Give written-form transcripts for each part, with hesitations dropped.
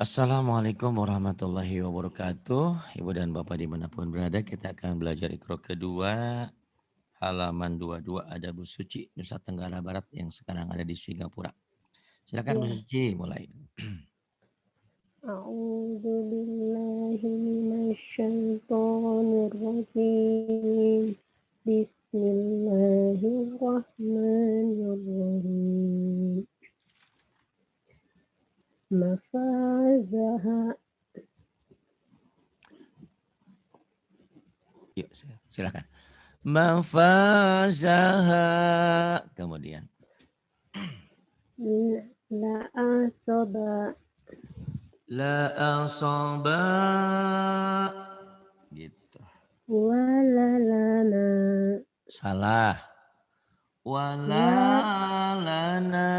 Assalamualaikum warahmatullahi wabarakatuh. Ibu dan Bapak dimanapun berada, kita akan belajar Iqra kedua, halaman 22 Adabus Suci, Nusa Tenggara Barat yang sekarang ada di Singapura. Silakan Bu Ya, Suci mulai. a'udzu billahi minasyaitonir rajim. Bismillahirrahmanirrahim. Mafazaha Yuk, silakan. Mafazaha. Kemudian. la asaba La asaba. Gitu. walalana Salah. wa Walalana.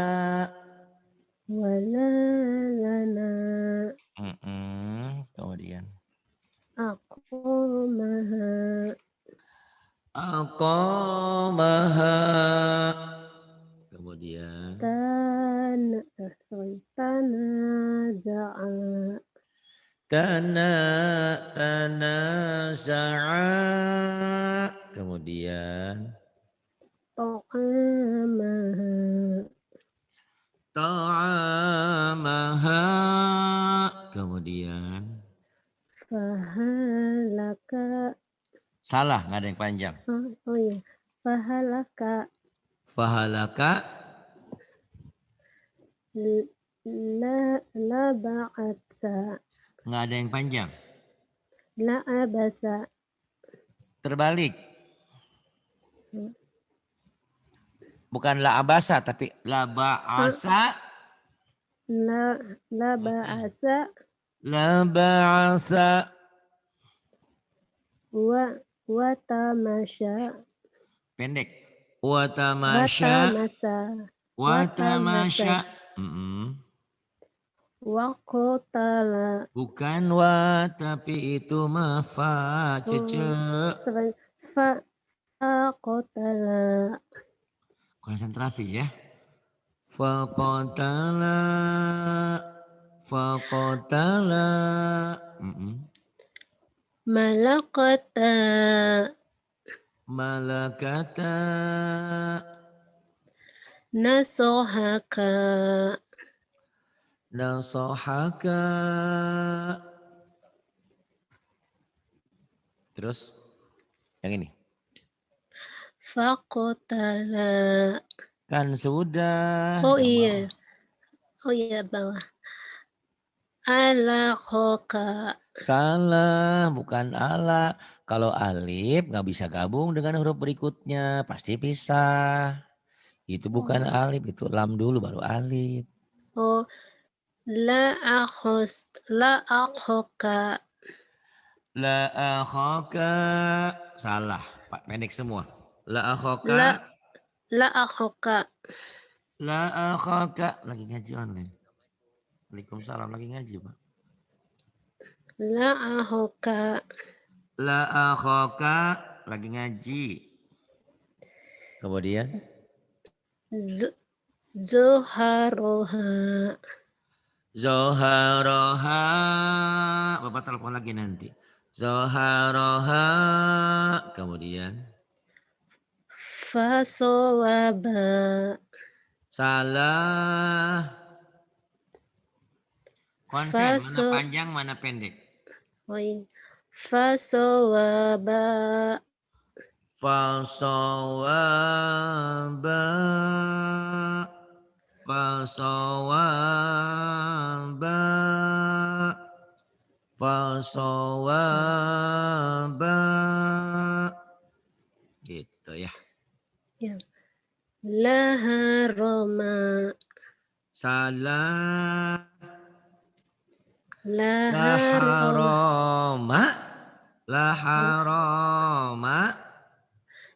walalana Kemudian. aqamaha Aqamaha. Kemudian. tanaza'a Tanaza'a. Kemudian. ta'amaha Ta'amaha. Kemudian. fahalaka Salah, nggak ada yang panjang. oh ya fahalaka Fahalaka. la la ba'atsa Nggak ada yang panjang. la abasa Terbalik. Bukan la abasa, tapi la ba'asa. la la ba'asa La ba'asa. wa wa tamasya Pendek. wa Watamasya. tamasa wa tamasa Watamasya. wa qatala Bukan wa, tapi itu mah fa, cece. fa qatala Konsentrasi ya. Faqatala. Faqatala. malakata Malakata. nasohaka Nasohaka. Terus yang ini. faqatala Kan sudah. oh Yang iya bawah. oh iya bawah ala khoka Salah, bukan ala. Kalau alif nggak bisa gabung dengan huruf berikutnya, pasti pisah. Itu bukan oh, alif, itu lam dulu baru alif. oh la akhoka La akhaka. Salah, Pak, pendek semua. La la akhaka. la akhoka La akhaka. Lagi ngaji online. Waalaikumsalam, lagi ngaji Pak. la akhoka La akhaka. Lagi ngaji. Kemudian. zuharoha Zoharoha. Bapak telepon lagi nanti. Zoharoha. Kemudian. fasowaba Salah. Konsen, mana faso panjang, mana pendek. oh iya. Fasowaba Fasawaba. Fasawaba. Fasawaba. Gitu ya. ya. Laharoma Salah. Laharoma Laharoma. Laharoma.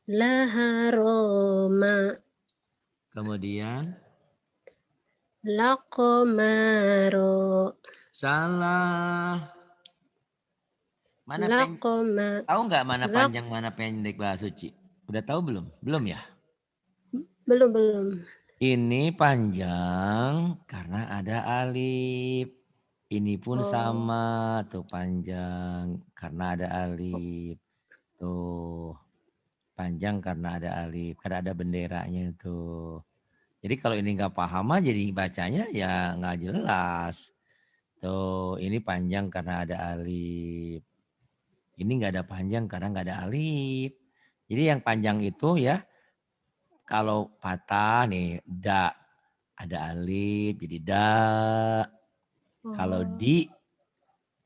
Laharoma Kemudian. Lakomaro Salah. Mana Lakoma tahu nggak mana Lak panjang mana pendek bahasa suci? Udah tahu belum? Belum ya? belum Ini panjang karena ada alif. Ini pun Oh, sama tuh panjang karena ada oh, alif. Tuh, panjang karena ada alif, karena ada benderanya tuh. Jadi kalau ini nggak paham mah jadi bacanya ya nggak jelas. Tuh, ini panjang karena ada alif. Ini nggak ada panjang karena nggak ada alif. Jadi yang panjang itu ya kalau patah nih da ada alif jadi da. Kalau oh, di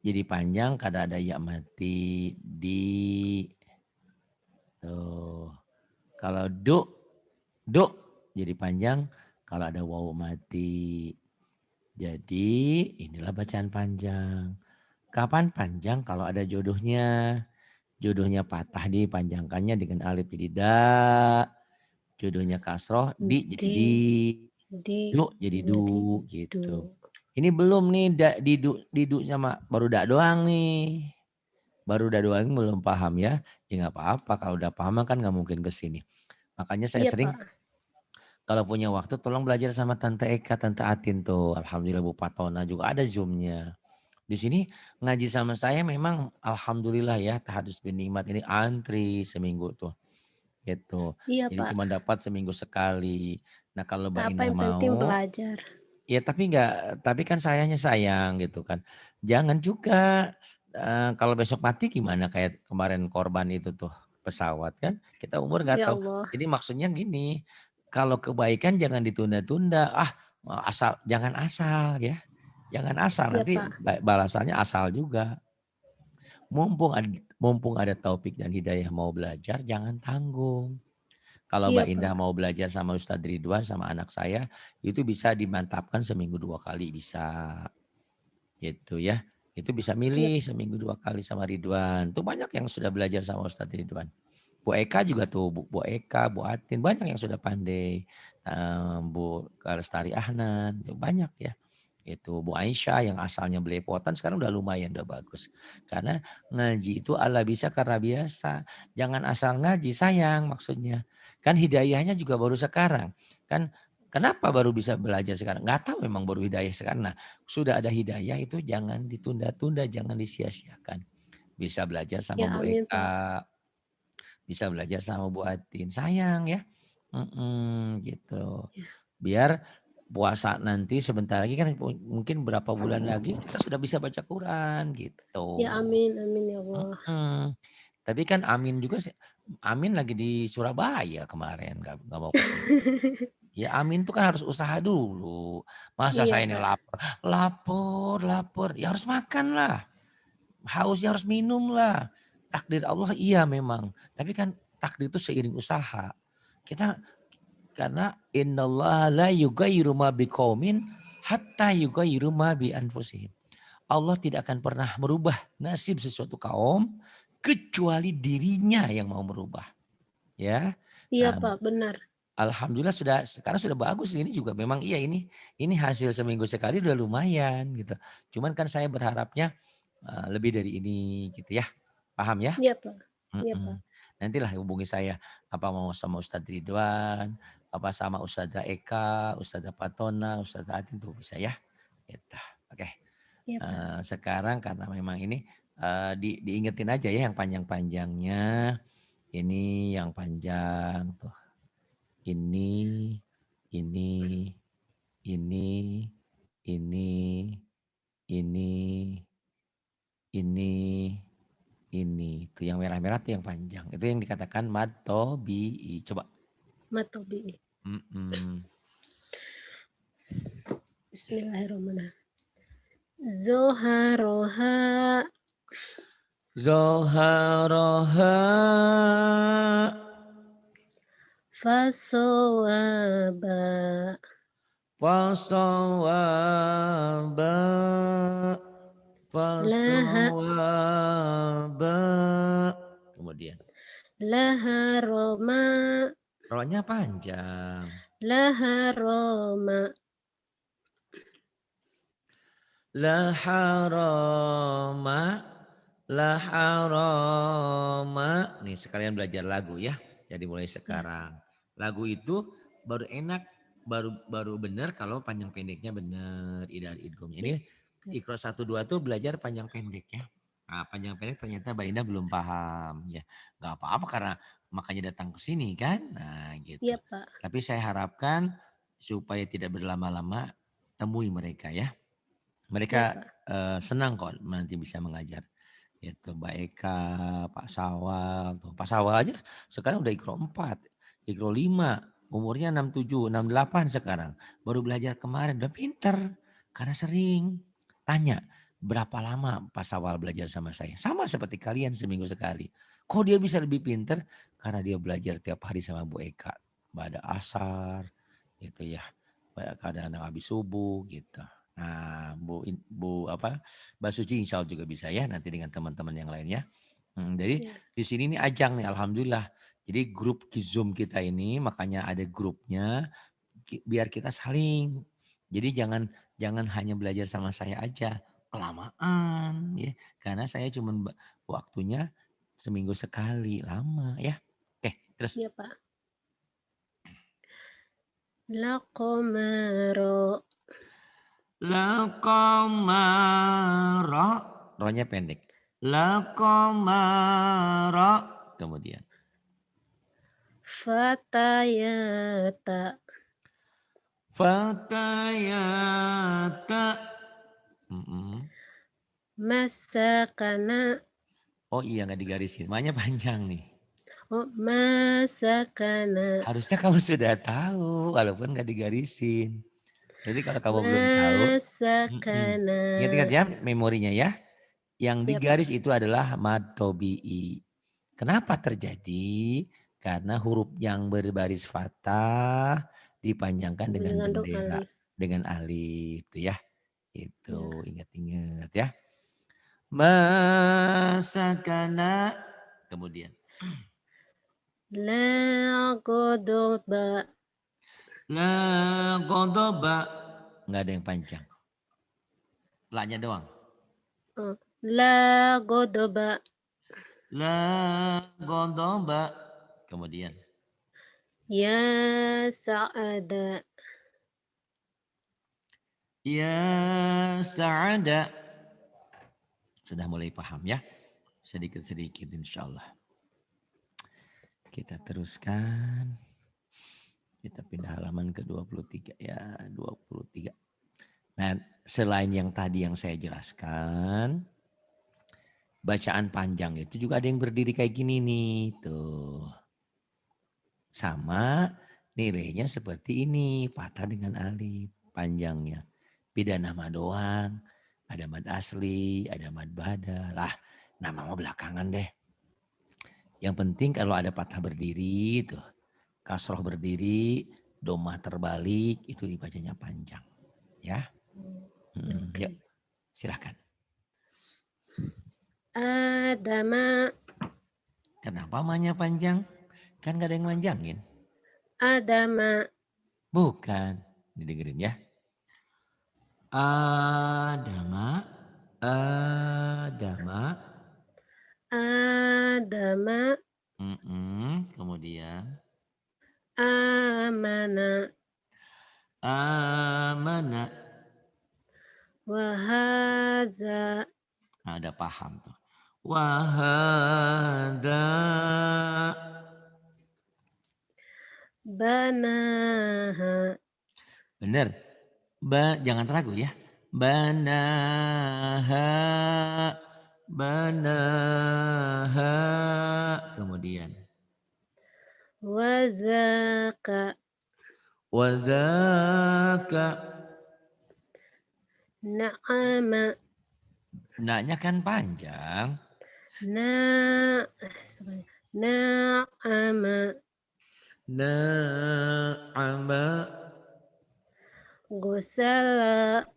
jadi panjang karena ada ya mati di. Tuh. Kalau du jadi panjang kalau ada wawu mati. Jadi inilah bacaan panjang. Kapan panjang? Kalau ada jodohnya. Jodohnya patah dipanjangkannya dengan alif jadi da. Jodohnya kasroh di jadi di, di. di, Du jadi jadi, du du. gitu. Ini belum nih didu sama baru da doang nih. Baru da doang belum paham ya. Ya nggak apa-apa kalau udah paham kan nggak mungkin ke sini. Makanya saya Iya, sering Pak. kalau punya waktu tolong belajar sama Tante Eka, Tante Atin tuh. Alhamdulillah Bu Patona juga ada Zoom-nya. Di sini ngaji sama saya memang alhamdulillah ya tahadus bin nikmat ini antri seminggu tuh gitu. Iya, Jadi Pak. cuma dapat seminggu sekali. Nah kalau Mbak Tak apa Indah yang penting mau, belajar. ya tapi nggak, tapi kan sayangnya sayang gitu kan. Jangan juga kalau besok mati gimana kayak kemarin korban itu tuh pesawat kan. Kita umur nggak Ya tahu. Allah. Jadi maksudnya gini, kalau kebaikan jangan ditunda-tunda. Ah asal jangan asal ya. Jangan asal Ya, nanti Pak. balasannya asal juga. Mumpung ada taufik dan hidayah mau belajar jangan tanggung. Kalau Iya, Mbak Indah Pak. mau belajar sama Ustadz Ridwan sama anak saya, itu bisa dimantapkan seminggu 2 kali bisa. Gitu ya. Itu bisa Iya, milih seminggu 2 kali sama Ridwan. Tuh banyak yang sudah belajar sama Ustadz Ridwan. Bu Eka juga tuh, Bu Eka, Bu Atin, banyak yang sudah pandai. Bu Kalestari Ahnan, banyak ya. Itu Bu Aisyah yang asalnya belepotan sekarang udah lumayan, udah bagus. Karena ngaji itu ala bisa karena biasa. Jangan asal ngaji sayang maksudnya. Kan hidayahnya juga baru sekarang. Kan kenapa baru bisa belajar sekarang? Nggak tahu memang baru hidayah sekarang. Nah sudah ada hidayah itu jangan ditunda-tunda, jangan disia-siakan. Bisa belajar sama ya, Bu amin, Pak. Eka, bisa belajar sama Bu Atin. Sayang ya. Gitu. Ya, Biar puasa nanti sebentar lagi kan mungkin berapa bulan lagi kita sudah bisa baca Quran gitu. ya, amin, amin ya Allah. Mm-mm. Tapi kan Amin juga Amin lagi di Surabaya kemarin nggak mau ke sini. Ya Amin tuh kan harus usaha dulu. Masa Iya, saya ini Pak. lapar, ya harus makan lah. Haus ya harus minum lah. Takdir Allah iya memang. Tapi kan takdir itu seiring usaha. Kita karena innallaha la yughayyiru ma biqaumin hatta yughayyiru ma bi anfusihim. Allah tidak akan pernah merubah nasib sesuatu kaum kecuali dirinya yang mau merubah, ya. Iya, Nah, Pak, benar. alhamdulillah sekarang sudah bagus ini juga memang iya ini hasil seminggu sekali udah lumayan gitu. Cuman kan saya berharapnya lebih dari ini gitu ya. Paham ya? Iya, Pak. Iya, Pak. Mhm. Nantilah hubungi saya, apa mau sama Ustadz Ridwan, apa sama Ustadzah Eka, Ustadzah Patona, Ustadzah Atin tuh bisa ya. Gitu. Oke. Iya, Pak. Sekarang karena memang ini diingetin aja ya yang panjang-panjangnya. Ini yang panjang tuh. Ini, ini, ini, ini, ini, ini, ini. Tuh yang merah-merah tuh yang panjang. Itu yang dikatakan mad tobi'i. Coba. Matobi. Mm-mm. Bismillahirrahmanirrahim. Zoharoha Zoharaha fasowaba fasawaba laha fasawaba. Kemudian laha roma rohnya panjang. laha roma La harama, la harama. Nih sekalian belajar lagu ya. Jadi mulai ya, sekarang. Lagu itu baru enak, baru baru benar kalau panjang pendeknya benar idal idgomnya. ya, Ini Iqra 1 2 tuh belajar panjang pendek ya. Nah, panjang pendek ternyata Mbak Indah belum paham ya. Nggak apa-apa karena makanya datang ke sini kan. Nah, gitu. Iya, Pak. Tapi saya harapkan supaya tidak berlama-lama temui mereka ya. Mereka Iya, Pak. senang kok nanti bisa mengajar. Itu Mbak Eka, Pak Sawal, tuh. Pak Sawal aja sekarang udah Iqra 4, Iqra 5, umurnya 6, 7, 6, 8 sekarang. Baru belajar kemarin, udah pinter. Karena sering tanya, berapa lama Pak Sawal belajar sama saya? Sama seperti kalian seminggu sekali. Kok dia bisa lebih pinter? Karena dia belajar tiap hari sama Bu Eka. Pada asar, gitu ya. Kadang-kadang habis subuh gitu. Nah, Bu apa Mbak Suci insya Allah juga bisa ya nanti dengan teman-teman yang lainnya. Jadi Iya. di sini nih ajang nih alhamdulillah. Jadi grup Zoom kita ini makanya ada grupnya biar kita saling. Jadi jangan jangan hanya belajar sama saya aja, kelamaan ya. Karena saya cuma waktunya seminggu sekali, lama ya. Oke, terus Iya, Pak. Laqamara. Laqamara, rohnya pendek. Laqamara, kemudian. Fatayata. Fatayata. Masakana. Oh iya nggak digarisin, makanya panjang nih. Oh, masakana. Harusnya kamu sudah tahu, walaupun nggak digarisin. Jadi kalau kamu belum tahu, Masakana. ingat-ingat ya memorinya ya. Yang Iya, digaris Pak. itu adalah mad tobi'i. Kenapa terjadi? Karena huruf yang berbaris fathah dipanjangkan dengan Mengandung bendera, alif. dengan alif, itu ya. Ya. Itu ingat-ingat ya. Masakana, kemudian La godoba. la ghadaba, nggak ada yang panjang. La-nya doang. Oh, la godoba. La ghadaba, kemudian Ya sa'ada. ya sa'ada. Sudah mulai paham ya? Sedikit-sedikit insya Allah. Kita teruskan. Kita pindah halaman ke 23 ya. 23. Nah selain yang tadi yang saya jelaskan. Bacaan panjang itu juga ada yang berdiri kayak gini nih. Tuh. Sama nilainya seperti ini. Patah dengan alif. Panjangnya. Beda nama doang. Ada mad asli, ada mad badal. Lah nama mah belakangan deh. Yang penting kalau ada patah berdiri tuh, kasroh berdiri, domah terbalik itu dibacanya panjang. Ya, yuk Oke. silahkan. Adama. Kenapa namanya panjang? Kan gak ada yang manjangin. Adama. Bukan, didengerin ya. Adama, Adama, Adama. kemudian Amana. amana. Wahaza. Nah, ada paham tuh. Wahada. Banaha. Bener. Jangan ragu ya. Banaha. Banaha. Kemudian. Wazaka. Wadaka. Na'ama. Naknya kan panjang. Na. Na'ama. Na'ama. Gosala.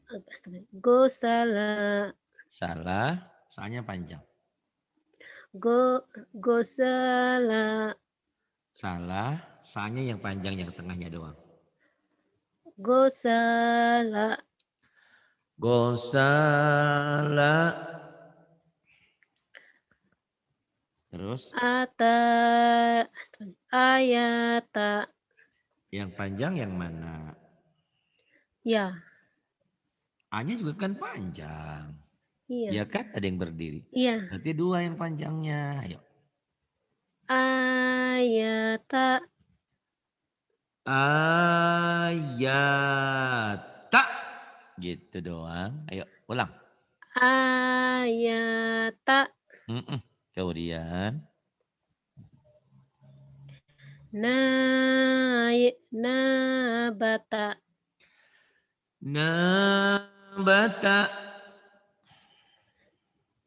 Gosala. Salah. Soalnya panjang. Gosala. Salah. Soalnya yang panjang yang tengahnya doang. Gosala. Gosala. Terus Ayata. yang panjang yang mana? Ya. A-nya juga kan panjang. Iya. Ya kan? Ada yang berdiri. Iya. Berarti 2 yang panjangnya. Ayo. Ayata. Ayata. Gitu doang. Ayo ulang. Ayata. Mm-mm. Kemudian. Nabata. Nabata.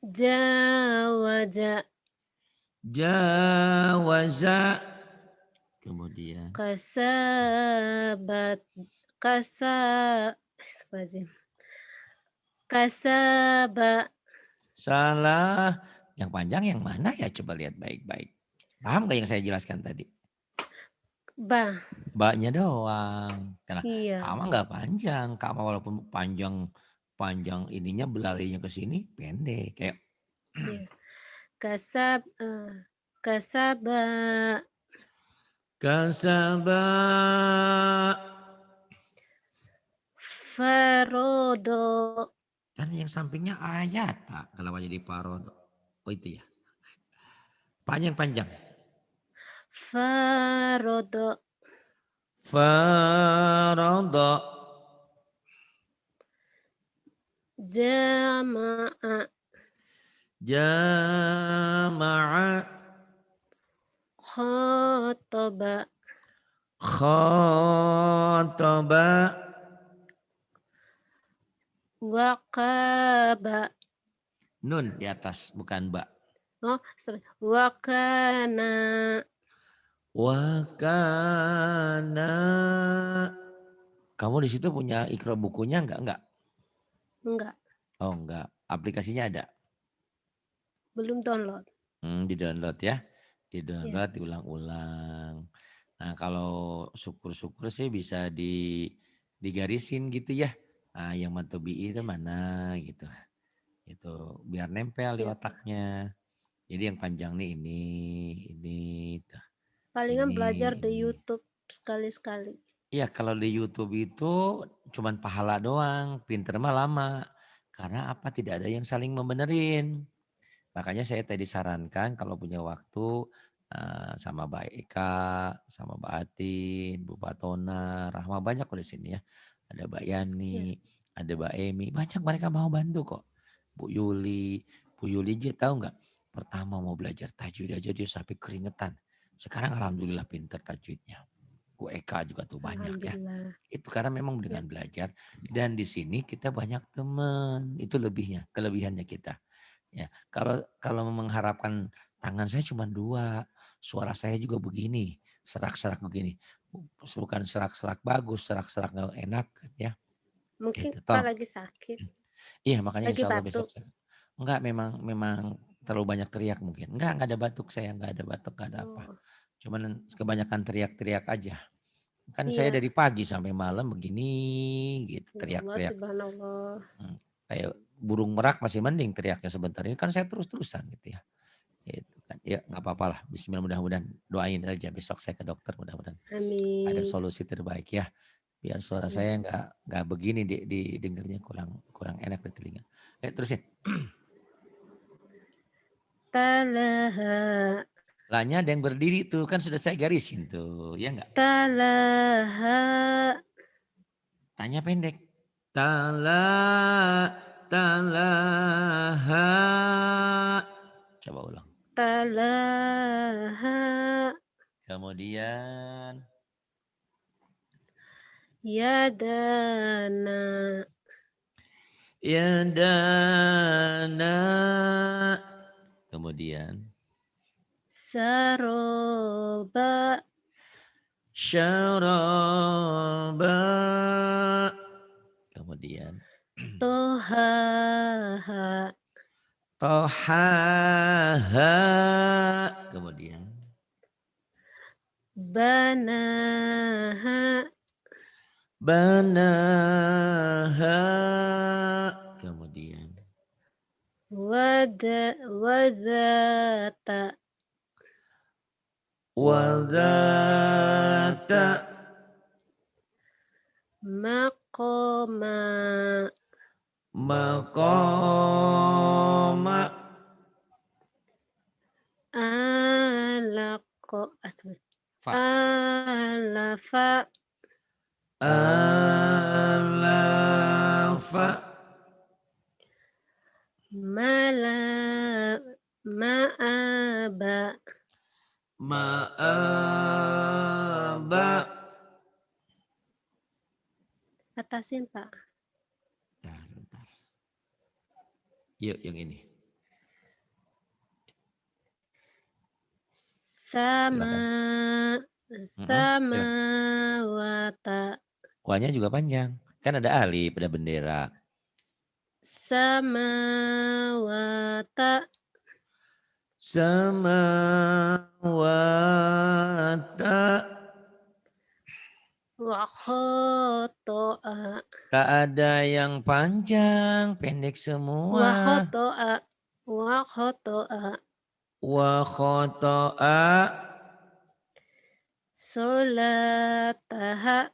Jawaja. Jawaza. Kemudian. Kasabat. Kasa. Astagfirullahaladzim. Kasaba. Salah. Yang panjang yang mana ya? Coba lihat baik-baik. Paham gak yang saya jelaskan tadi? Ba. Mbaknya doang. Karena Iya. kama nggak panjang. Kama walaupun panjang panjang ininya belalinya ke sini pendek. Kayak Iya. Kasab. Kasaba. kasaba. Farodo. Kan yang sampingnya ayata. Kenapa jadi parodo? Oh itu ya. Panjang-panjang. Farodo. Farodo. Jama'a. Jama'a. Khotoba. Khotoba. Waqaba. Nun di atas bukan ba. Oh, wakana. Wakana. Kamu di situ punya ikro bukunya enggak? Enggak. Enggak, Oh enggak. Aplikasinya ada. belum download. Di-download ya. Ya, Di-download, diulang-ulang. Nah kalau syukur-syukur sih bisa digarisin gitu ya. Nah, yang matobi itu mana gitu. Itu biar nempel di ya. otaknya. Jadi yang panjang nih ini, tuh, Palingan ini, belajar di ini. YouTube sekali-sekali. Iya kalau di YouTube itu cuman pahala doang, pinter mah lama. Karena apa? Tidak ada yang saling membenerin. Makanya saya tadi sarankan kalau punya waktu sama Mbak Eka, sama Mbak Atin, Bu Patona, Rahma banyak kok di sini ya. Ada Mbak Ya, Yani, ada Mbak Emi, banyak mereka mau bantu kok. Bu Yuli aja tahu nggak? Pertama mau belajar tajwid aja dia sampai keringetan. Sekarang alhamdulillah pinter tajwidnya. Bu Eka juga tuh banyak ya. alhamdulillah. Itu karena memang Ya, dengan belajar dan di sini kita banyak teman. Itu lebihnya, kelebihannya kita. Ya, kalau kalau mengharapkan tangan saya cuma dua, suara saya juga begini, serak-serak begini. Bukan serak-serak bagus, serak-serak nggak enak ya. mungkin Itu Pak tolong. lagi sakit, Iya makanya lagi insya Allah besok batuk. saya. Enggak memang terlalu banyak teriak mungkin. Enggak ada batuk saya, enggak ada batuk, enggak ada apa. Oh, Cuman kebanyakan teriak-teriak aja. Kan saya iya. dari pagi sampai malam begini gitu Ya Allah, teriak-teriak. subhanallah. Kayak burung merak masih mending teriaknya sebentar. Ini kan saya terus-terusan gitu ya. Gitu kan. Ya nggak apa-apa lah. Bismillah mudah-mudahan doain aja besok saya ke dokter mudah-mudahan ada Amin. solusi terbaik ya. Biar suara Ya. saya nggak begini dengarnya kurang kurang enak di telinga. Terusin. Talaha. Lahnya ada yang berdiri tuh kan sudah saya garisin tuh ya nggak? Talaha. Tanya pendek. Tala talaha. Coba ulang. Talaha. Kemudian Yadana. ya dana. Kemudian Saroba. syaraba. Kemudian Tohaha. tohaha. Kemudian Banaha. banaha. Kemudian Wadata. wadata. Maqoma. Maqama. Alaqa. Fa. Alafa. Alafa. Mala. Ma'aba. Ma'aba. Atasin, Pak. Bentar. Yuk yang ini. Sama. Silakan. Silakan. Samawata. Wanya juga panjang. Kan ada alif, ada bendera. Samawata. Samawata. Wa khoto'a. Tak ada yang panjang, pendek Wa semua. khoto'a. Wa khoto'a. Wa khoto'a. Solataha.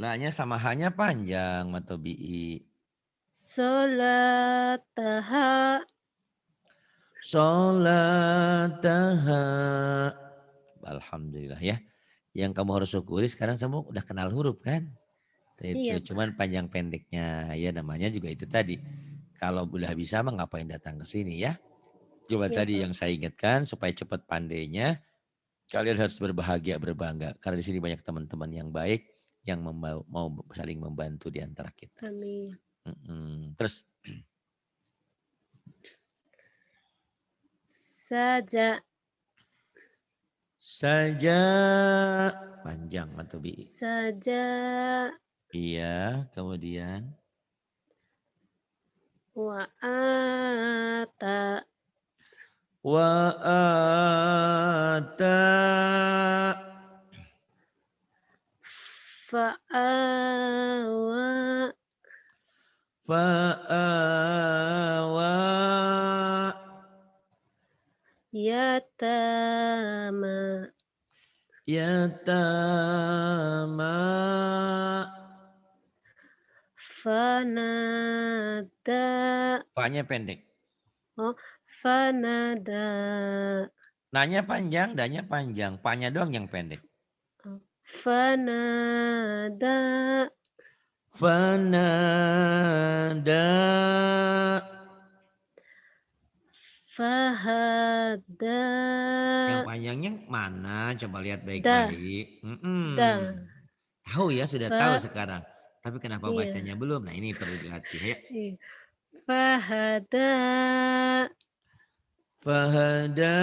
Lahnya sama hanya panjang, matobi'i. Solataha. Sholataha. Alhamdulillah ya. Yang kamu harus syukuri sekarang kamu udah kenal huruf kan? Iya, Itu Pak. cuman panjang pendeknya ya namanya juga itu tadi. Kalau udah bisa mah ngapain datang ke sini ya? Coba Iya, tadi Pak. yang saya ingatkan supaya cepat pandainya kalian harus berbahagia berbangga karena di sini banyak teman-teman yang baik yang mau saling membantu di antara kita. Amin. Terus Saja. saja panjang matobi. Saja. Iya, kemudian Wa ata. wa ata Fa'awa. fa'awa Yatama. yatama Fanada. fa-nya pendek. Oh, fanada. Nanya panjang, danya panjang, pa-nya doang yang pendek. Oh, fanada. Fanada Fahada. yang panjangnya mana? Coba lihat Da. baik-baik. Da. Tahu ya, sudah tahu Fa. sekarang. Tapi kenapa Iya. bacanya belum? Nah ini perlu dilatih ya. Iya. Fahada. Fahada.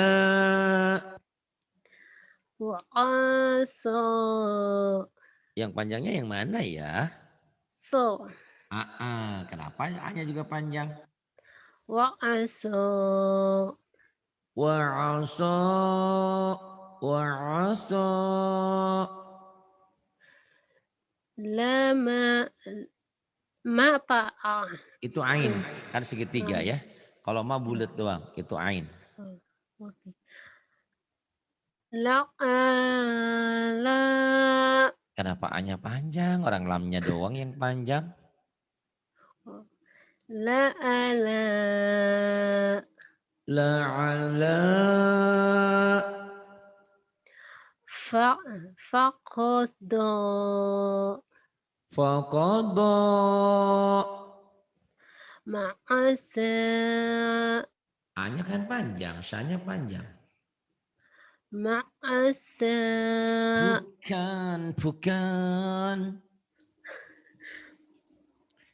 Wa aso. Yang panjangnya yang mana ya? So. Kenapa A-nya juga panjang? Wa aso. Wa'asa. Wa'asa. Lama. Ma pa'a. Itu ain. Kan segitiga Oh, ya. Kalau ma bulat doang. Itu ain. oh, oke. La'ala. Kenapa A-nya panjang? Orang lamnya doang yang panjang. La'ala. La'ala. Faqdo. Faqada. Ma'asa. A-nya kan panjang. Sa-nya panjang. Ma'asa. Bukan.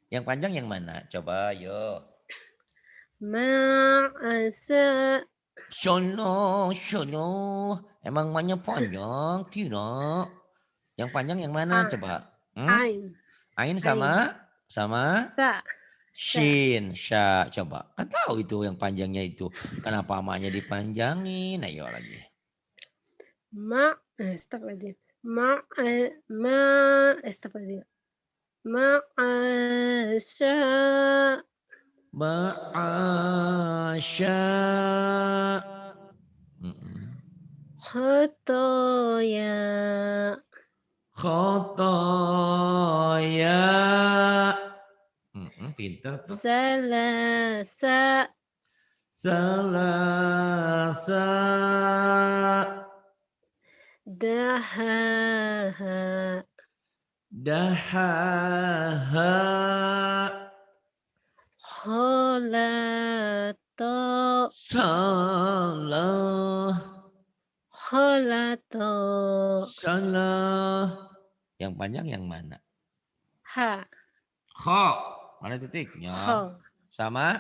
Yang panjang yang mana? Coba yuk. Ma'asa. Sono. Emang ma-nya panjang? Tidak. Yang panjang yang mana? A. Coba. Ain. Ain Ain. sama Sa. Sa. shin, sya. Coba. Kan tahu itu yang panjangnya itu. Kenapa ma-nya dipanjangin? Ayo lagi. Stop aja. Stop aja. Ma'asya. Ma'asya. Khotoya. Khotoya. pinter tuh. Salasa. Salasa. Dahaha. Dahaha. Kholato. Salah. Kholato. Salah. Yang panjang yang mana? Ha. Kho. Mana titiknya? Kho. Sama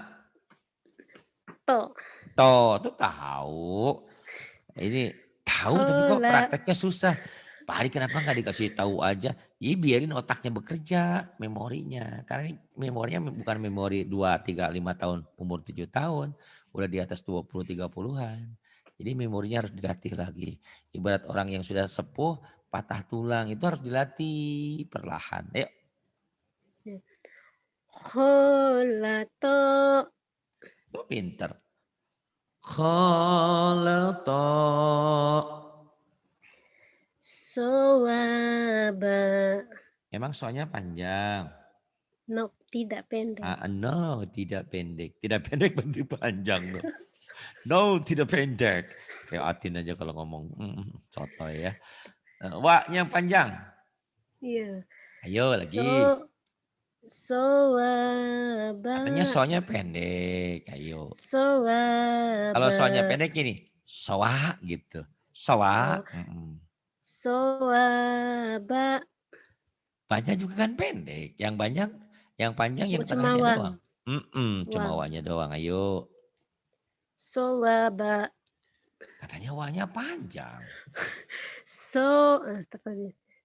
To. to. Tuh tahu. Ini tahu tapi kok Khola. prakteknya susah. Pak Ari kenapa nggak dikasih tahu aja? Ya biarin otaknya bekerja, memorinya. Karena ini memorinya bukan memori 2, 3, 5 tahun, umur 7 tahun. Udah di atas 20, 30-an. Jadi memorinya harus dilatih lagi. Ibarat orang yang sudah sepuh, patah tulang itu harus dilatih perlahan. Ayo. Kholato. Tuh pinter. Khalata. Sowaba. Emang soalnya panjang. No, tidak pendek. No, tidak pendek. Tidak pendek berarti panjang. No, no tidak pendek. Kayak Atin aja kalau ngomong. Sotoy ya. Wah, yang panjang. Iya. Ayo lagi. Sowaba. Katanya soalnya pendek. Ayo. Kalau soalnya Sowaba. pendek gini. Soa gitu. Soa. Oh. Sowaba. Banyak juga kan pendek. Yang banyak, yang panjang yang Cuma tengahnya wang. doang. Cuma Wang. wanya doang. Ayo. Sowaba. Katanya wanya panjang.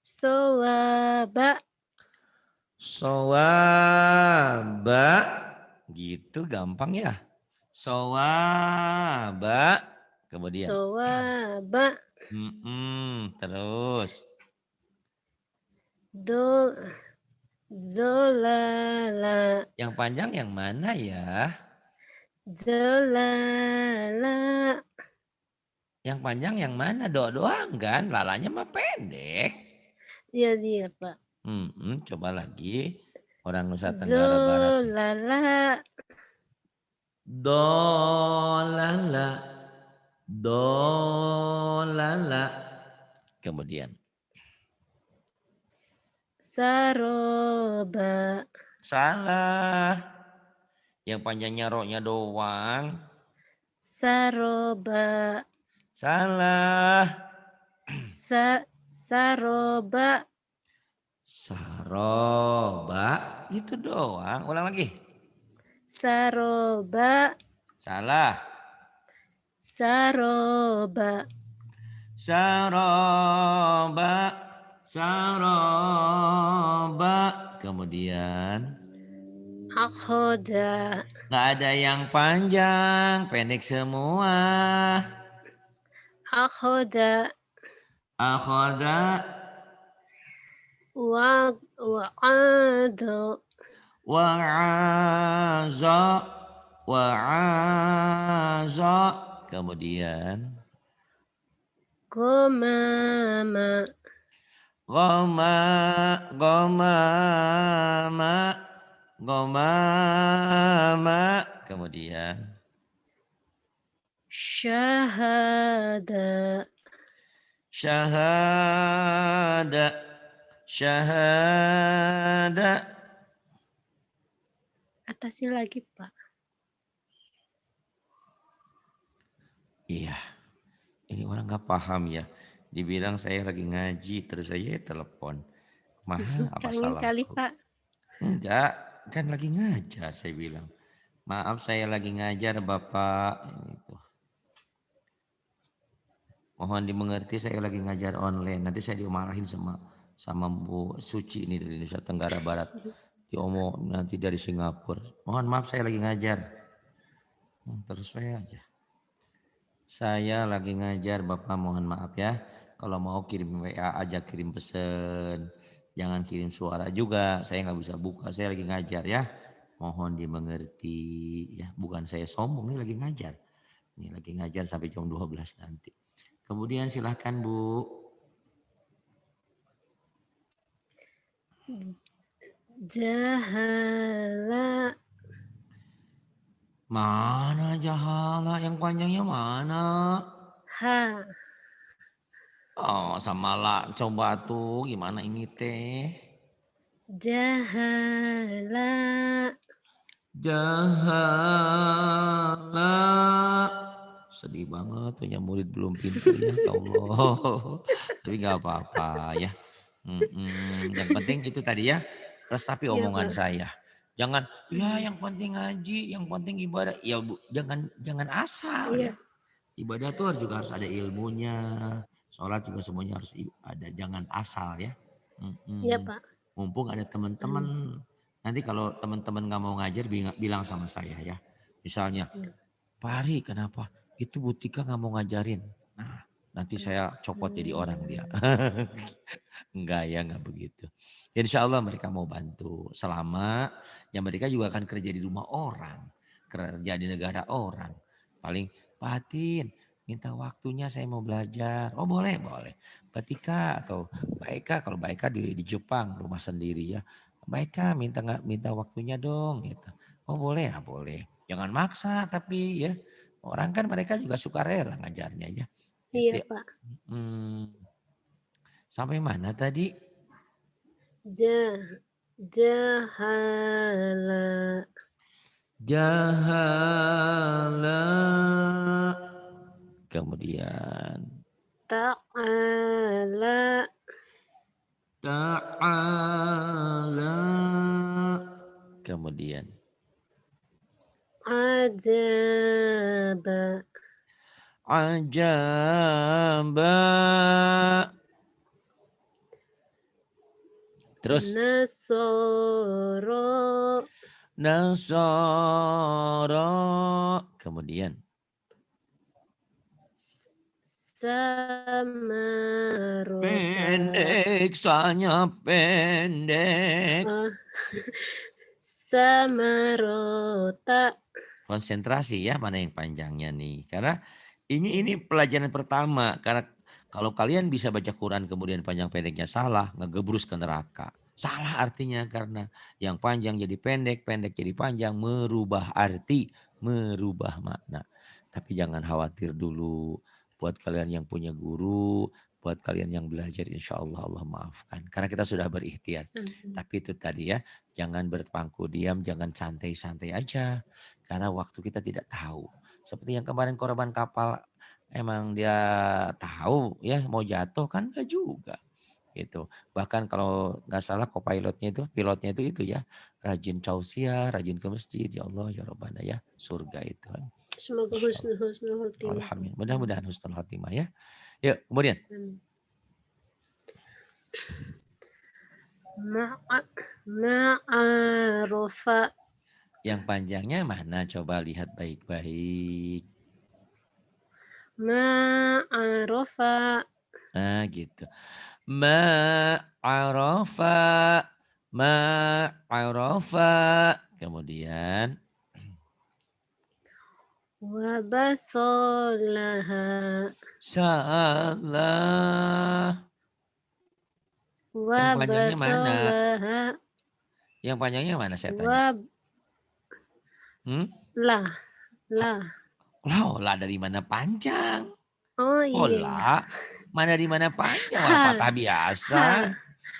Sowaba. Sowaba. Gitu gampang ya. Sowaba. Kemudian. Sowaba. Terus. Zolala. Yang panjang yang mana ya? Zolala. Yang panjang yang mana? Doang kan? Lalanya mah pendek. Iya, dia, Pak. Coba lagi. Orang Nusa Tenggara Barat. Zolala. Dolala. Dolala. Kemudian. Saroba. Salah. Yang panjangnya roknya doang. Saroba. Salah. Saroba. Saroba. Itu doang. Ulang lagi. Saroba. Salah. Saroba. Saroba. Saroba. Kemudian. Akhoda. Nggak ada yang panjang. Pendek semua. Akhoda. Akhoda. Wa'ado. Wa'aza. Wa'aza. Kemudian. Gomama. Goma. Gomama. Gomama. Kemudian. Syahada. Syahada. Syahada. Atasnya lagi, Pak. Iya. Ini orang nggak paham ya. Dibilang saya lagi ngaji terus saya telepon. Maha apa Kangen kali, salahku? Pak. Enggak, kan lagi ngajar saya bilang. Maaf saya lagi ngajar Bapak. Itu. Mohon dimengerti saya lagi ngajar online. Nanti saya dimarahin sama Bu Suci ini dari Nusa Tenggara Barat. Diomong nanti dari Singapura. Mohon maaf saya lagi ngajar. Terus saya aja. Saya lagi ngajar Bapak mohon maaf ya. Kalau mau kirim WA aja kirim pesen. Jangan kirim suara juga. Saya nggak bisa buka. Saya lagi ngajar ya. Mohon dimengerti ya. Bukan saya sombong nih lagi ngajar. Ini lagi ngajar sampai jam 12 nanti. Kemudian silahkan Bu. Jahala. Mana jahala yang panjangnya mana? Ha. Oh, samalah coba tuh gimana ini teh? Jahala. Jahala. Sedih banget punya murid belum pinter ya, ya Allah. Tapi nggak apa-apa ya. Yang penting itu tadi ya, resapi Iya, omongan Pak. saya. Jangan, ya Hmm. yang penting ngaji, yang penting ibadah. Ya bu, jangan jangan asal ya. Iya, Ibadah tuh juga harus ada ilmunya. Sholat juga semuanya harus ada. Jangan asal ya. iya, Mm-mm. Pak. Mumpung ada Hmm. teman-teman. Nanti kalau teman-teman nggak mau ngajar, bilang sama saya ya. Misalnya, Iya. Pak Ari kenapa? Itu Bu Tika nggak mau ngajarin. Nah, nanti saya copot jadi orang dia. Hmm. Enggak ya, enggak begitu. Ya insya Allah mereka mau bantu. Selama ya mereka juga akan kerja di rumah orang. Kerja di negara orang. Paling Patin minta waktunya saya mau belajar. Oh boleh, boleh. Batika atau Baika, kalau Baika di Jepang rumah sendiri ya. Baika minta waktunya dong gitu. Oh boleh ya boleh. Jangan maksa tapi ya. Orang kan mereka juga suka rela ngajarnya ya. Gitu Iya, ya. Pak. Hmm, sampai mana tadi? Jah. Jahala. Jahala. Kemudian Ta'ala. ta'ala. Kemudian Ajaba. ajaba. Terus Nasoro. nasara. Kemudian Samarota. pendek, soalnya pendek. Oh, Samarota. Konsentrasi ya mana yang panjangnya nih. Karena ini pelajaran pertama. Karena kalau kalian bisa baca Quran kemudian panjang pendeknya salah, ngegebrus ke neraka. Salah artinya karena yang panjang jadi pendek, pendek jadi panjang, merubah arti, merubah makna. Tapi jangan khawatir dulu. Buat kalian yang punya guru, buat kalian yang belajar insya Allah Allah maafkan. Karena kita sudah berikhtiar. Hmm. Tapi itu tadi ya, jangan berpangku diam, jangan santai-santai aja. Karena waktu kita tidak tahu. Seperti yang kemarin korban kapal, emang dia tahu ya mau jatuh kan enggak juga gitu. Bahkan kalau nggak salah pilotnya itu ya rajin tausiah, rajin ke masjid, ya Allah ya Rabbana ya surga itu kan. Semoga Masya Allah. husnul khotimah. Alhamdulillah. Hmm. Mudah-mudahan husnul khotimah ya. Yuk kemudian Hmm. Ma'a Ma'arofa. yang panjangnya mana coba lihat baik-baik. Ma'arofa. Nah gitu. Ma'arafa, ma'arafa. Kemudian Wabasolaha. salah. Yang panjangnya mana? Wabasolaha. Yang panjangnya mana saya tanya? Wab. Hmm? Lah. Ha- Lah. lah dari mana panjang? Oh Oh iya ya. lah, mana di mana panjang? Orang Ha. patah biasa. Ha.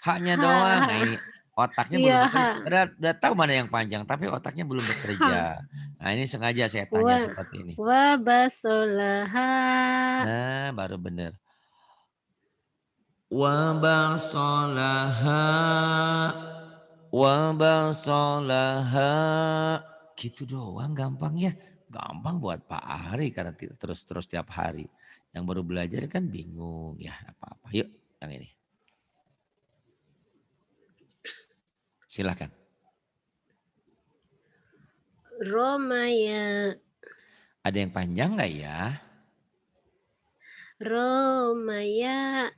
Haknya Ha. doang. Nah Ha. ini otaknya belum Iya bekerja. ha. Udah tahu mana yang panjang, tapi otaknya belum Ha. bekerja. Nah ini sengaja saya tanya Wa. seperti ini. Wabasolaha. Nah baru bener. Wabasolaha, wabasolaha. Gitu doang gampang ya. Gampang buat Pak Ari karena terus-terus tiap hari. Yang baru belajar kan bingung ya apa-apa. Yuk yang ini silahkan. Romaya. Ada yang panjang nggak ya? Romaya.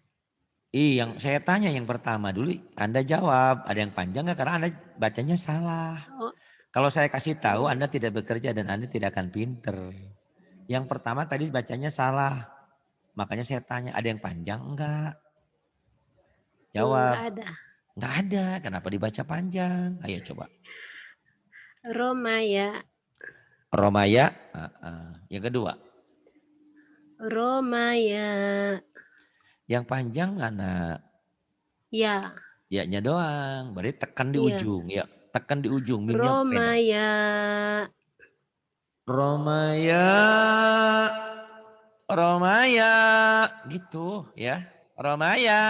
Yang saya tanya yang pertama dulu Anda jawab. Ada yang panjang nggak? Karena Anda bacanya salah. Oh, Kalau saya kasih tahu oh. Anda tidak bekerja dan Anda tidak akan pinter. Yang pertama tadi bacanya salah. Makanya saya tanya ada yang panjang enggak? Enggak Jawab. ada. Nggak ada, kenapa dibaca panjang? Ayo coba. Romaya. Romaya, yang kedua. Romaya. Yang panjang mana? Ya. Ya-nya doang, berarti tekan di Iya. ujung. Ya, tekan di ujung, mimnya pendek. Romaya. Romaya, Romaya, gitu ya. Romaya,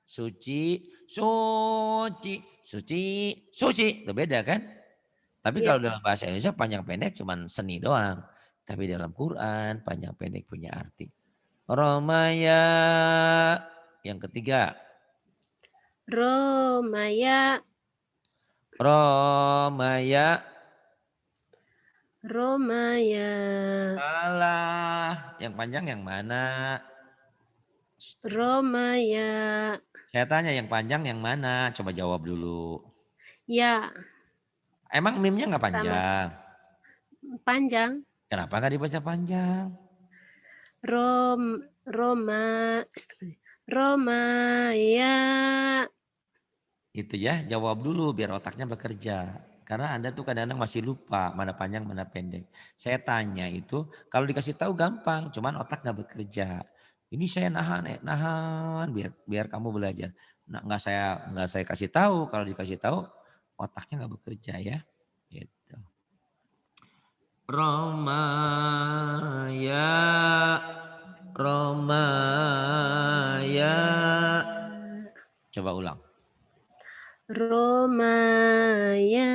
suci, suci, suci, suci. Itu beda kan? Tapi Ya. kalau dalam bahasa Indonesia panjang pendek cuman seni doang. Tapi dalam Quran panjang pendek punya arti. Romaya, yang ketiga. Romaya. Romaya, Romaya. salah. Yang panjang yang mana? Romaya. Saya tanya yang panjang yang mana? Coba jawab dulu. Ya. Emang mimnya nggak Sama. panjang? Panjang. Kenapa nggak dibaca panjang? Roma. Romaya. Itu ya, jawab dulu biar otaknya bekerja. Karena Anda tuh kadang-kadang masih lupa mana panjang mana pendek. Saya tanya itu kalau dikasih tahu gampang, cuman otak nggak bekerja. Ini saya nahan, nahan biar biar kamu belajar. Nah, nggak saya kasih tahu. Kalau dikasih tahu otaknya nggak bekerja ya. Gitu. Romaya, Romaya. Coba ulang. Romaya.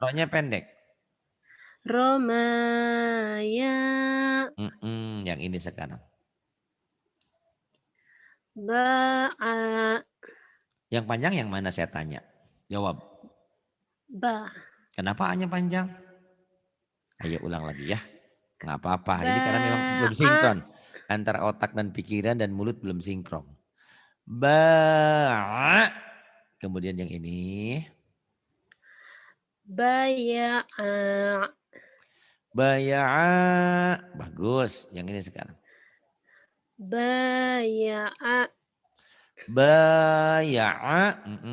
Rohnya pendek. Romaya. Yang ini sekarang. Ba'a. Yang panjang yang mana saya tanya? Jawab. Ba. Kenapa hanya panjang? Ayo ulang lagi ya. Nggak apa-apa. Ini karena memang belum Ba'a. sinkron. Antara otak dan pikiran dan mulut belum sinkron. Ba. Kemudian yang ini. Baya'a. Baya'a. Bagus. Yang ini sekarang. Baya'a. Baya'a.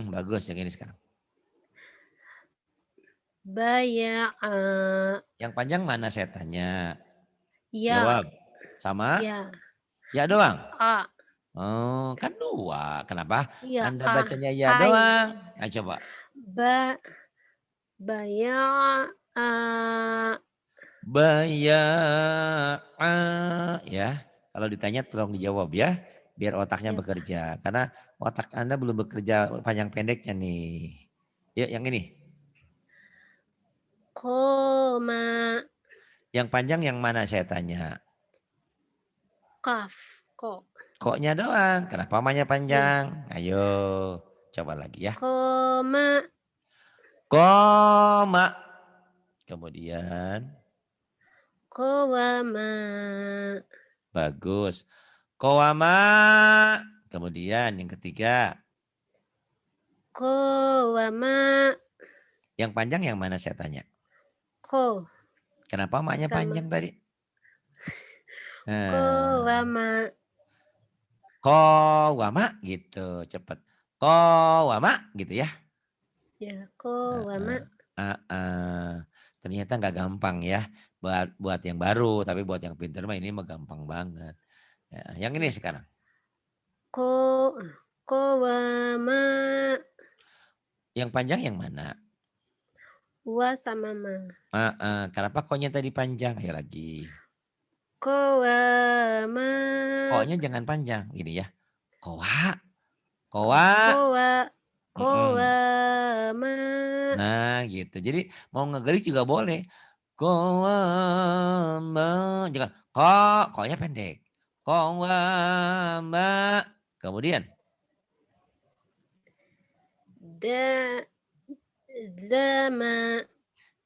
Bagus. Yang ini sekarang. Baya'a. Yang panjang mana saya tanya? Ya. Jawab. Sama? Ya. Ya doang. A. Oh, kan dua. Kenapa? Ya. Anda A. bacanya ya Ai. doang. Nah, coba. Ba. Baya'a. Baya'a ya. Kalau ditanya tolong dijawab ya. Biar otaknya Ya. bekerja. Karena otak Anda belum bekerja panjang pendeknya nih. Ya yang ini. Koma. Yang panjang yang mana saya tanya. Kaf. Ko. Koknya doang. Kenapa namanya Ya. panjang? Ayo coba lagi ya. Koma. Koma. Kemudian Kowama. bagus. Kowama. Kemudian yang ketiga. Kowama. Yang panjang yang mana saya tanya? Ko. Kenapa maknya Sama. panjang tadi? Nah, Kowama. kowama gitu, cepet. Kowama gitu ya. Ya. Heeh, Kowama. heeh. Ternyata nggak gampang ya buat buat yang baru, tapi buat yang pintar mah ini mah gampang banget. Ya, yang ini Ya. sekarang. Ko. Kowama. Yang panjang yang mana? Wa sama ma. Kenapa koknya tadi panjang? Ayo lagi. Kowama. Koknya jangan panjang, gini ya. Kowa, kowa. Kowa. Mm-mm. Kowama. Nah gitu. Jadi mau ngegelik juga boleh. Kowamba. Jangan koknya pendek. Kowamba. Kemudian Da. Zama.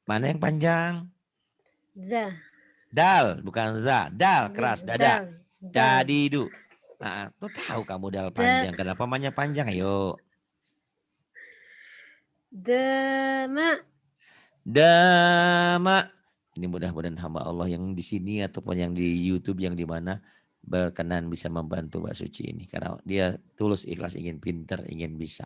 mana yang panjang? Za. Dal, bukan za. Dal Ya. keras, dada. Dal. Dal. Dadidu. Nah, tuh tahu kamu dal Da. panjang. Kenapa namanya panjang? Ayo. Dama. Dama. Ini mudah-mudahan hamba Allah yang di sini ataupun yang di YouTube yang di mana berkenan bisa membantu Mbak Suci ini. Karena dia tulus ikhlas ingin pinter, ingin bisa.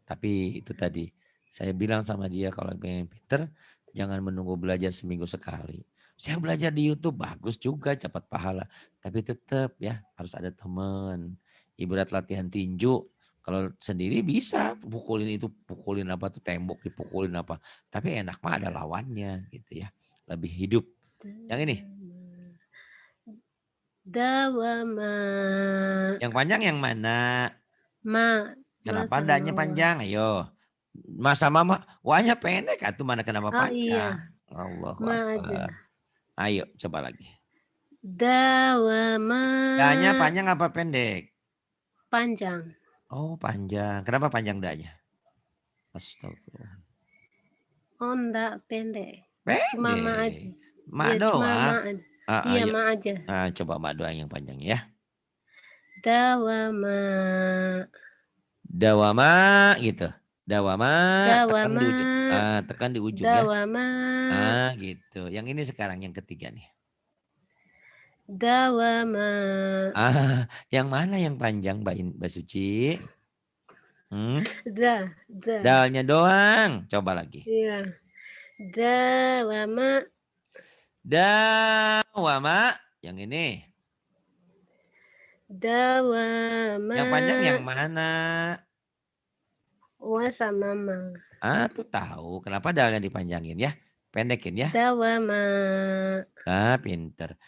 Tapi itu tadi, saya bilang sama dia kalau pengen pinter, jangan menunggu belajar seminggu sekali. Saya belajar di YouTube, bagus juga, cepat pahala. Tapi tetap ya, harus ada teman. Ibarat latihan tinju, kalau sendiri bisa pukulin itu, pukulin apa tuh tembok, dipukulin apa. Tapi enak mah ada lawannya gitu ya. Lebih hidup. Yang ini, Dawama. yang panjang yang mana? Ma Kenapa sama ndaknya wa. panjang? Ayo. Masa mama wahnya pendek atuh mana kenapa Oh iya, panjang? Allahu ma aja. Akbar. Ayo coba lagi. Dawama. Danya panjang apa pendek? Panjang. Oh panjang. Kenapa panjang danya? Astagfirullah. Oh enggak, pendek. Cuma ma aja. Pendek. Mak Iya, cuma ma doang. aja. Iya, Ayo. ma aja. Coba mak doang yang panjang ya. Dawama. Dawama gitu. Dawama tekan di Dawama. ujung. Tekan di ujung ya. Dawama. Gitu. Yang ini sekarang yang ketiga nih. Dawama. Yang mana yang panjang Mbak Suci? Da. Dalnya doang. Coba lagi. Iya. Dawama. Dawama. Yang ini. Dawama. Yang panjang yang mana? Wa sama ma. Tuh tahu. Kenapa dalnya dipanjangin ya? Pendekin ya. Dawama. Pinter.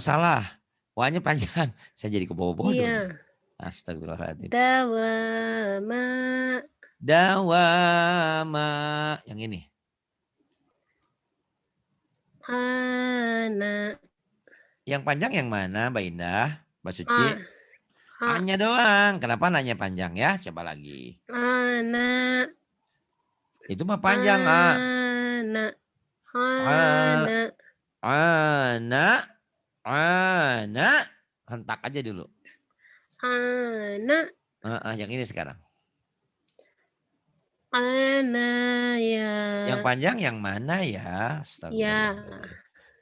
Salah. Wanya panjang. Saya jadi kebawa bodoh nih. Iya. Astagfirullahaladzim. Dawama. Dawama. Yang ini. Ana. Yang panjang yang mana Mbak Indah? Mbak Suci? A. Hanya doang. Kenapa nanya panjang ya? Coba lagi. Ana. Itu mah panjang. Ana. Ana. Anak. Hentak aja dulu. Ana. Yang ini sekarang. Anaya. Yang panjang yang mana ya? Ya.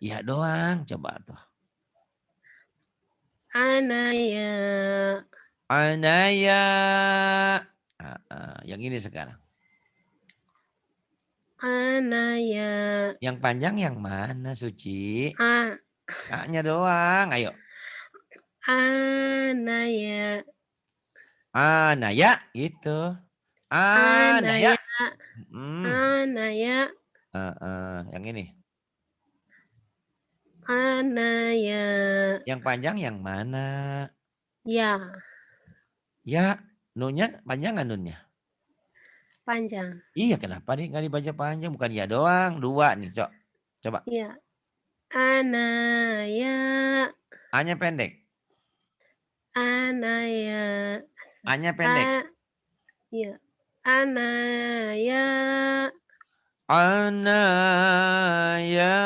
Iya doang. Coba tuh. Anaya. Anaya. Yang ini sekarang. Anaya. Yang panjang yang mana Suci? A. A-nya doang. Ayo. Anaya. Anaya gitu. Anaya. Anaya. Anaya. Yang ini. Anaya. Yang panjang yang mana? Ya. Ya, nunnya panjang nggak nunnya? Panjang. Iya, kenapa nih nggak dibaca panjang? Bukan ya doang, dua nih, Cok. Coba. Ya. Anaya. A-nya pendek. Anaya. A-nya pendek. Ya. Anaya. Anaya.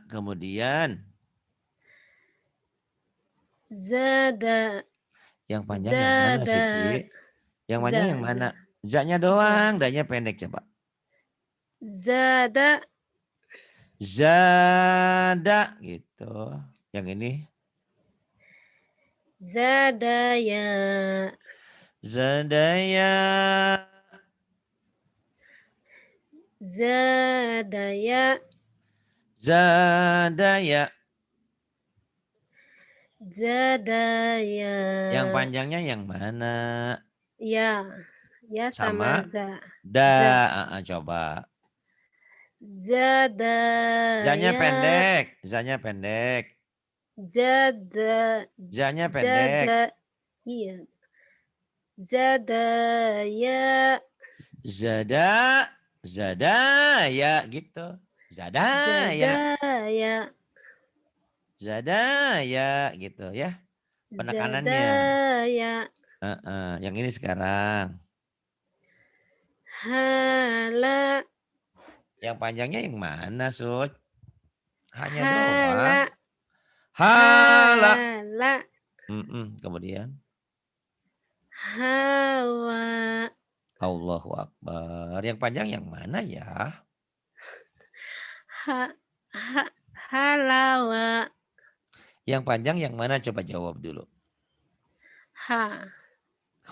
Kemudian. Zada. Yang panjang yang mana, Suci? Yang panjang yang mana? Z-nya doang, D-nya pendek coba. Zada. Zada gitu. Yang ini. Zadaya. Zadaya. Zadaya. Zadaya. Zadaya. Yang panjangnya yang mana? Ya. Ya sama za. Coba. Zadaya. Z-nya pendek. Z-nya pendek. Z-nya pendek. Iya. Zadaya. Zadaya gitu. Zadaya. Zadaya gitu ya. Penekanannya. Zadaya. Yang ini sekarang. Hala. Yang panjangnya yang mana, Sud? Hanya Hala. doang. Hala. Hala. Kemudian. Hawa. Allahu Akbar. Yang panjang yang mana ya? Halawa. Yang panjang yang mana coba jawab dulu. Ha.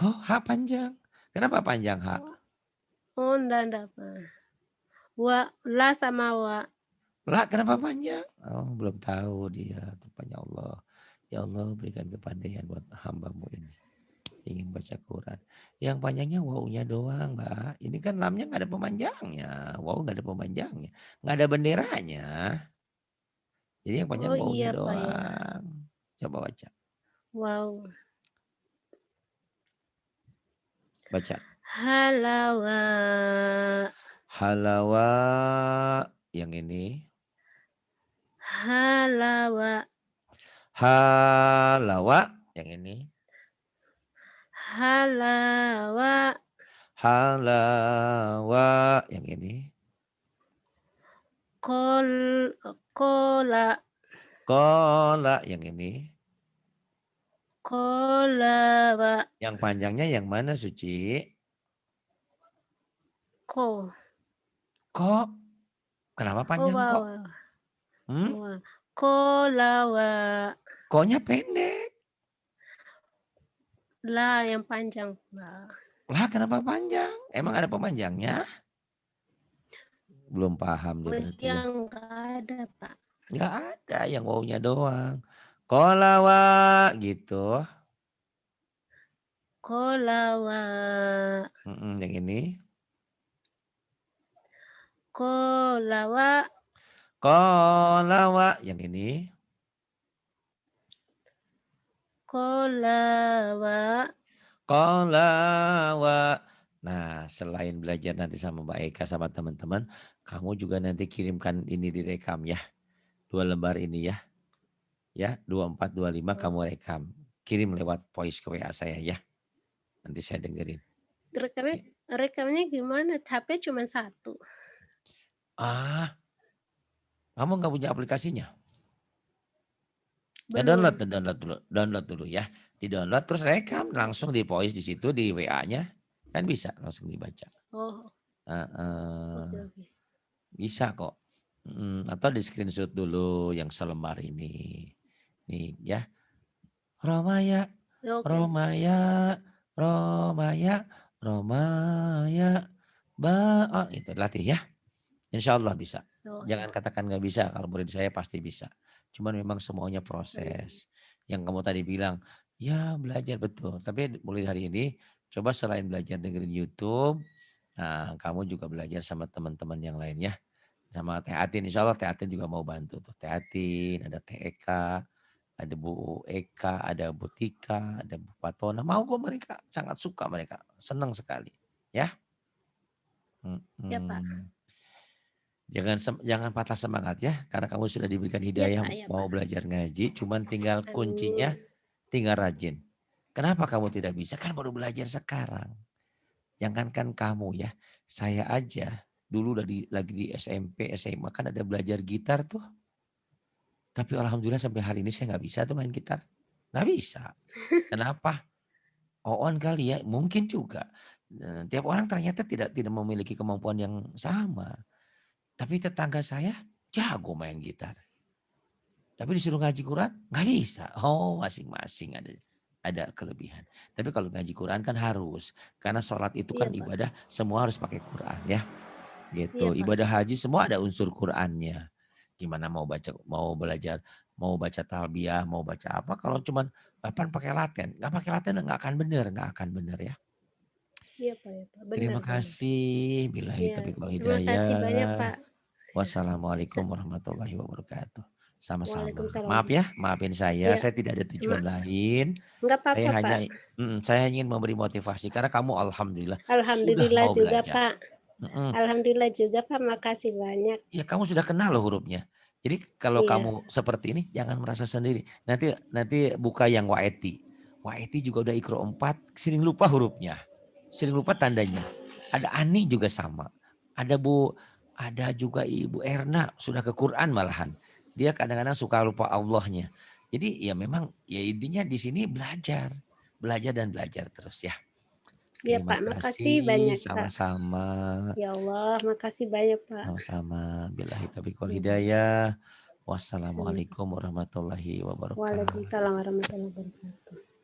Oh, H panjang. Kenapa panjang H? Oh, enggak, Pak. La sama wa. La kenapa panjang? Oh, belum tahu dia. Tupanya Allah. Ya Allah berikan kepandaian buat hambamu ini. Ingin baca Quran. Yang panjangnya wawunya doang, Mbak. Ini kan lamnya nggak ada pemanjangnya. Waw nggak ada pemanjangnya. Nggak ada benderanya. Jadi yang panjang Oh wawunya iya Pak ya. doang. Coba baca. Wow. Baca. Halawa. Halawa. Yang ini. Halawa. Halawa. Yang ini. Halawa. Halawa. Yang ini. Kola. Kola. Yang ini. Kolawa. Yang panjangnya yang mana Suci? Ko. Kok? Kenapa Oh panjang kok? wow. Hmm? Kolawa. Koknya pendek. La yang panjang. Lah kenapa panjang? Emang ada pemanjangnya? Belum paham dia berarti ya. Yang nggak ada Pak. Nggak ada, yang wawunya doang. Kolawa gitu. Kolawa. Yang ini. Kolawa. Kolawa. Yang ini. Kolawa. Kolawa. Nah, selain belajar nanti sama Mbak Eka sama teman-teman, kamu juga nanti kirimkan ini direkam ya. 2 lembar ini ya. Ya, 24, 25 kamu rekam. Kirim lewat voice ke WA saya ya. Nanti saya dengerin. Rekamnya gimana? HP cuma 1. Ah, kamu nggak punya aplikasinya? Ya Belum. download dulu ya. Di download terus rekam langsung di voice di situ di WA-nya kan bisa langsung dibaca. Oh. Okay. Bisa kok. Atau di screenshot dulu yang selembar ini. Nih ya. Romaya, Okay. Romaya, Romaya, Romaya, oh, itu latih ya. Insya Allah bisa. Jangan katakan nggak bisa, kalau murid saya pasti bisa. Cuman memang semuanya proses. Yang kamu tadi bilang, ya belajar betul. Tapi mulai hari ini, coba selain belajar dengerin YouTube, nah, kamu juga belajar sama teman-teman yang lainnya. Sama Teh Atin, insya Allah Teh Atin juga mau bantu tuh. Teh Atin, ada Teh Eka, ada Bu Eka, ada Bu Tika, ada Bu Patona. Mau kok mereka, sangat suka mereka. Senang sekali. Ya. Ya Pak. Jangan patah semangat ya. Karena kamu sudah diberikan hidayah mau belajar ngaji. Cuman tinggal kuncinya, tinggal rajin. Kenapa kamu tidak bisa? Kan baru belajar sekarang. Jangankan kamu ya. Saya aja dulu lagi di SMP, SMA kan ada belajar gitar tuh. Tapi alhamdulillah sampai hari ini saya nggak bisa tuh main gitar. Nggak bisa. Kenapa? On kali ya, mungkin juga. Tiap orang ternyata tidak memiliki kemampuan yang sama. Tapi tetangga saya jago main gitar. Tapi disuruh ngaji Quran nggak bisa. Oh, masing-masing ada kelebihan. Tapi kalau ngaji Quran kan harus. Karena sholat itu kan ibadah, semua harus pakai Quran ya. Gitu. Ibadah haji semua ada unsur Qurannya. Gimana mau belajar, mau baca talbiyah, mau baca apa. Kalau cuman pakai laten. Nggak pakai laten nggak akan benar ya. Iya Pak, ya Pak. Benar, Terima kasih. Billahi taufiq wal hidayah. Terima kasih banyak Pak. Wassalamualaikum warahmatullahi wabarakatuh. Sama-sama. Waalaikumsalam. Maaf ya, maafin saya. Saya tidak ada tujuan lain. Enggak apa-apa Pak. Saya ingin memberi motivasi karena kamu alhamdulillah Alhamdulillah sudah mau juga belajar. Pak. Alhamdulillah juga Pak, makasih banyak. Ya kamu sudah kenal loh hurufnya. Jadi kalau kamu seperti ini jangan merasa sendiri. Nanti buka yang Waeti. Waeti juga udah Iqra 4, sering lupa hurufnya. Sering lupa tandanya. Ada Ani juga sama. Ada juga Ibu Erna sudah ke Quran malahan. Dia kadang-kadang suka lupa Allahnya. Jadi ya memang ya intinya di sini belajar dan belajar terus ya. Ya Pak, makasih banyak Pak. Sama-sama. Ya Allah, makasih banyak Pak. Sama-sama. Billahi taufiq wal hidayah. Wassalamualaikum warahmatullahi wabarakatuh. Waalaikumsalam warahmatullahi wabarakatuh.